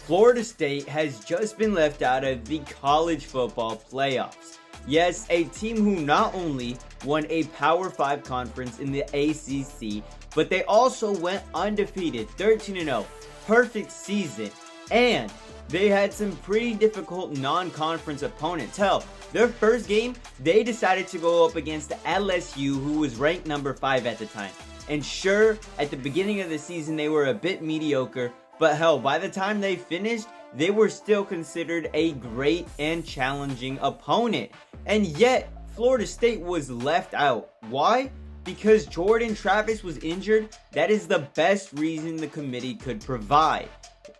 Florida State has just been left out of the college football playoffs. Yes, a team who not only won a Power 5 conference in the ACC, but they also went undefeated, 13-0, perfect season, and they had some pretty difficult non-conference opponents. Hell, their first game, they decided to go up against LSU, who was ranked number 5 at the time. And sure, at the beginning of the season, they were a bit mediocre, but hell, by the time they finished, they were still considered a great and challenging opponent. And yet, Florida State was left out. Why? Because Jordan Travis was injured. That is the best reason the committee could provide.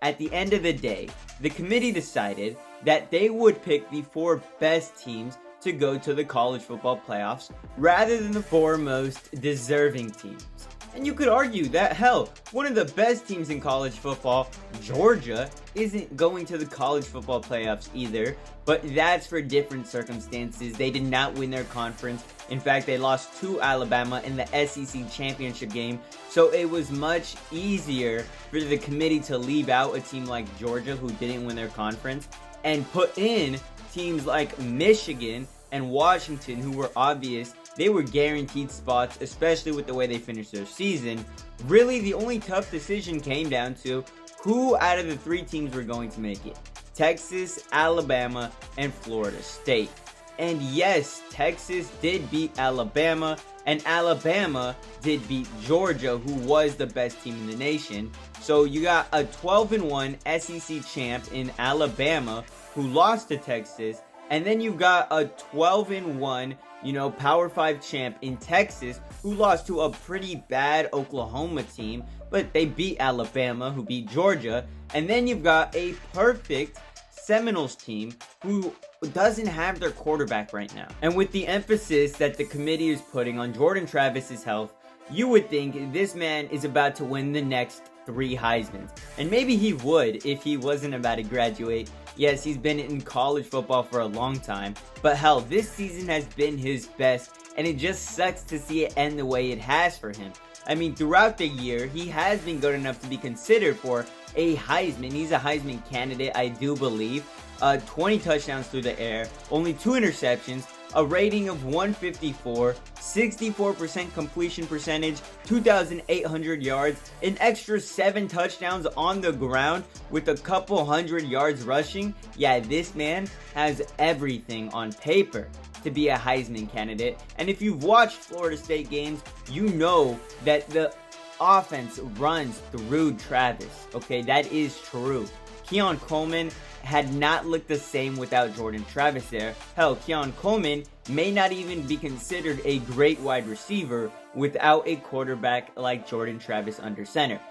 At the end of the day, the committee decided that they would pick the 4 best teams to go to the college football playoffs rather than the 4 most deserving teams. And you could argue that, hell, one of the best teams in college football, Georgia, isn't going to the college football playoffs either, but that's for different circumstances. They did not win their conference. In fact, they lost to Alabama in the SEC championship game, so it was much easier for the committee to leave out a team like Georgia, who didn't win their conference, and put in teams like Michigan and Washington, who were obvious. They were guaranteed spots, especially with the way they finished their season. Really, the only tough decision came down to who out of the 3 teams were going to make it. Texas, Alabama, and Florida State. And yes, Texas did beat Alabama, and Alabama did beat Georgia, who was the best team in the nation. So you got a 12-1 SEC champ in Alabama, who lost to Texas, and then you've got a 12-1 Power 5 champ in Texas, who lost to a pretty bad Oklahoma team, but they beat Alabama, who beat Georgia. And then you've got a perfect Seminoles team who doesn't have their quarterback right now. And with the emphasis that the committee is putting on Jordan Travis's health, you would think this man is about to win the next 3 Heismans. And maybe he would if he wasn't about to graduate. Yes, he's been in college football for a long time, but hell, this season has been his best, and it just sucks to see it end the way it has for him. I mean, throughout the year, he has been good enough to be considered for a Heisman. He's a Heisman candidate, I do believe. 20 touchdowns through the air, only 2 interceptions, a rating of 154, 64% completion percentage, 2,800 yards, an extra 7 touchdowns on the ground with a couple hundred yards rushing. Yeah, this man has everything on paper to be a Heisman candidate. And if you've watched Florida State games, you know that the offense runs through Travis. Okay, that is true. Keon Coleman had not looked the same without Jordan Travis there. Hell, Keon Coleman may not even be considered a great wide receiver without a quarterback like Jordan Travis under center.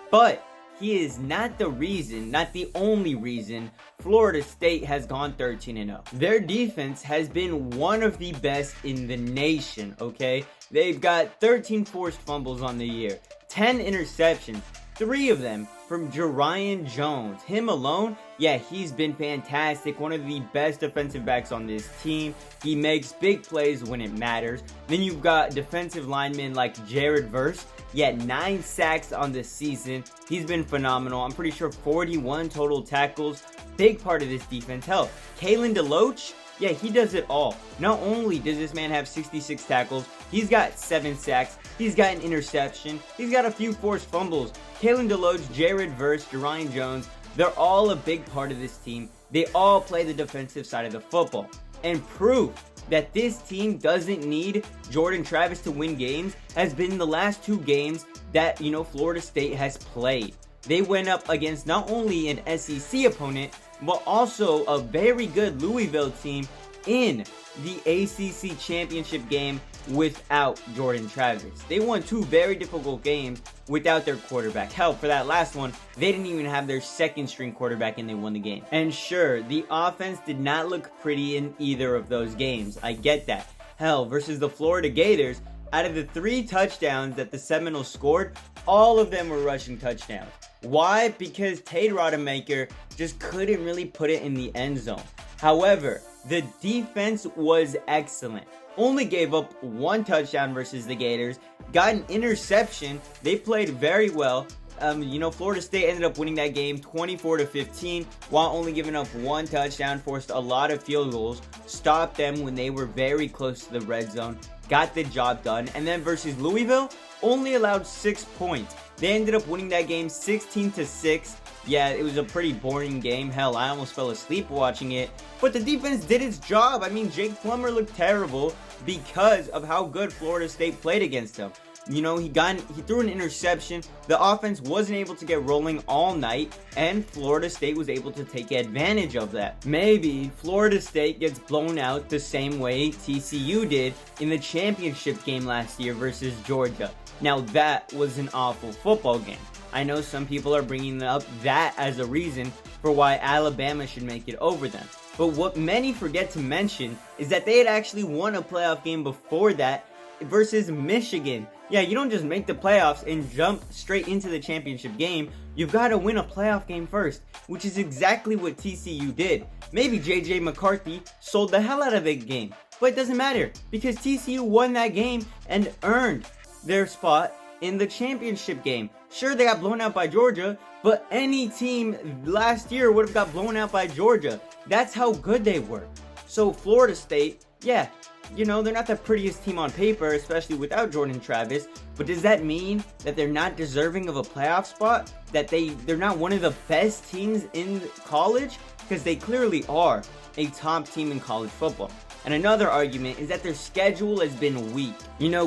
But he is not the reason, not the only reason, Florida State has gone 13-0. Their defense has been one of the best in the nation, okay? They've got 13 forced fumbles on the year, 10 interceptions, 3 of them from Jerian Jones. Him alone, yeah, he's been fantastic. One of the best defensive backs on this team. He makes big plays when it matters. Then you've got defensive linemen like Jared Verse. Yeah, 9 sacks on the season. He's been phenomenal. I'm pretty sure 41 total tackles. Big part of this defense. Hell, Kalen DeLoach, yeah, he does it all. Not only does this man have 66 tackles, he's got 7 sacks, he's got an interception, he's got a few forced fumbles. Kalen DeLoach, Jared Verse, Jerian Jones, they're all a big part of this team. They all play the defensive side of the football. And proof that this team doesn't need Jordan Travis to win games has been the last 2 games that, Florida State has played. They went up against not only an SEC opponent, but also a very good Louisville team in the ACC championship game without Jordan Travis. They won 2 very difficult games without their quarterback. Hell, for that last one, they didn't even have their 2nd string quarterback and they won the game. And sure, the offense did not look pretty in either of those games. I get that. Hell, versus the Florida Gators, out of the 3 touchdowns that the Seminoles scored, all of them were rushing touchdowns. Why? Because Tate Rodemaker just couldn't really put it in the end zone. However, the defense was excellent. Only gave up 1 touchdown versus the Gators, got an interception. They played very well. Florida State ended up winning that game 24-15 while only giving up one touchdown, forced a lot of field goals, stopped them when they were very close to the red zone, got the job done. And then versus Louisville, only allowed 6 points. They ended up winning that game 16-6. Yeah, it was a pretty boring game. Hell, I almost fell asleep watching it. But the defense did its job. I mean, Jake Plummer looked terrible because of how good Florida State played against him. He threw an interception. The offense wasn't able to get rolling all night, and Florida State was able to take advantage of that. Maybe Florida State gets blown out the same way TCU did in the championship game last year versus Georgia. Now, that was an awful football game. I know some people are bringing up that as a reason for why Alabama should make it over them. But what many forget to mention is that they had actually won a playoff game before that versus Michigan. Yeah, you don't just make the playoffs and jump straight into the championship game. You've got to win a playoff game first, which is exactly what TCU did. Maybe JJ McCarthy sold the hell out of that game, but it doesn't matter because TCU won that game and earned their spot in the championship game. Sure, they got blown out by Georgia, but any team last year would have got blown out by Georgia. That's how good they were. So Florida State, yeah, they're not the prettiest team on paper, especially without Jordan Travis, but does that mean that they're not deserving of a playoff spot? That they're not one of the best teams in college? Because they clearly are a top team in college football. And another argument is that their schedule has been weak.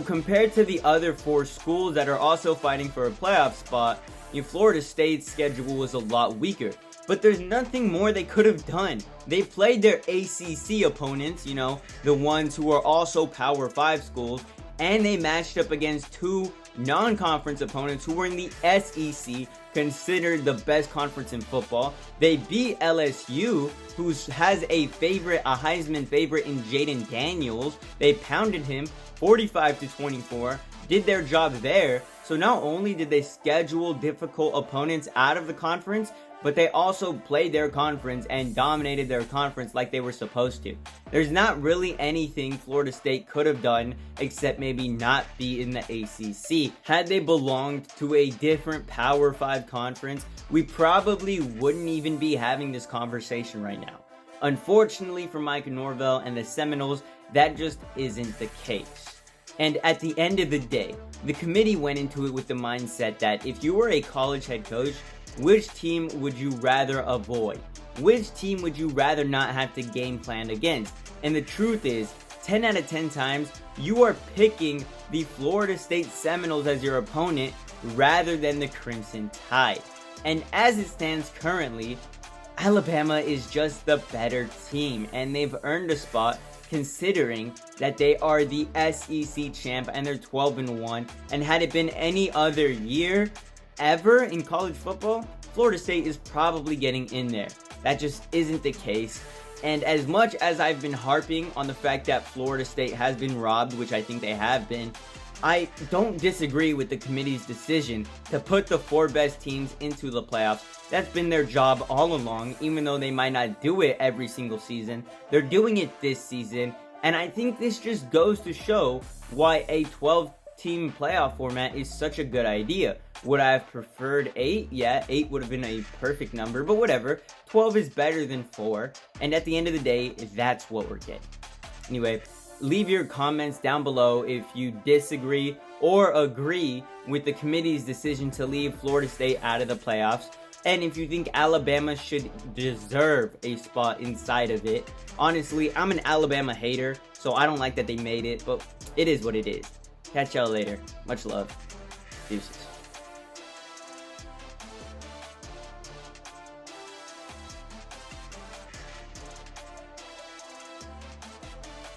Compared to the other 4 schools that are also fighting for a playoff spot, Florida State's schedule was a lot weaker. But there's nothing more they could have done. They played their ACC opponents, the ones who are also Power 5 schools, and they matched up against 2 non-conference opponents who were in the SEC, considered the best conference in football. They beat LSU, who has a Heisman favorite in Jaden Daniels. They pounded him 45-24, did their job there. So not only did they schedule difficult opponents out of the conference, but they also played their conference and dominated their conference like they were supposed to. There's not really anything Florida State could have done except maybe not be in the ACC. Had they belonged to a different Power 5 conference, we probably wouldn't even be having this conversation right now. Unfortunately for Mike Norvell and the Seminoles, that just isn't the case. And at the end of the day, the committee went into it with the mindset that if you were a college head coach, which team would you rather avoid? Which team would you rather not have to game plan against? And the truth is, 10 out of 10 times, you are picking the Florida State Seminoles as your opponent rather than the Crimson Tide. And as it stands currently, Alabama is just the better team, and they've earned a spot considering that they are the SEC champ and they're 12-1. And had it been any other year ever in college football, Florida State is probably getting in there. That just isn't the case. And as much as I've been harping on the fact that Florida State has been robbed, which I think they have been, I don't disagree with the committee's decision to put the 4 best teams into the playoffs. That's been their job all along, even though they might not do it every single season. They're doing it this season, and I think this just goes to show why a 12-team playoff format is such a good idea. Would I have preferred 8? Yeah, 8 would have been a perfect number, but whatever. 12 is better than 4, and at the end of the day, that's what we're getting. Anyway, leave your comments down below if you disagree or agree with the committee's decision to leave Florida State out of the playoffs, and if you think Alabama should deserve a spot inside of it. Honestly, I'm an Alabama hater, so I don't like that they made it, but it is what it is. Catch y'all later. Much love. Deuces.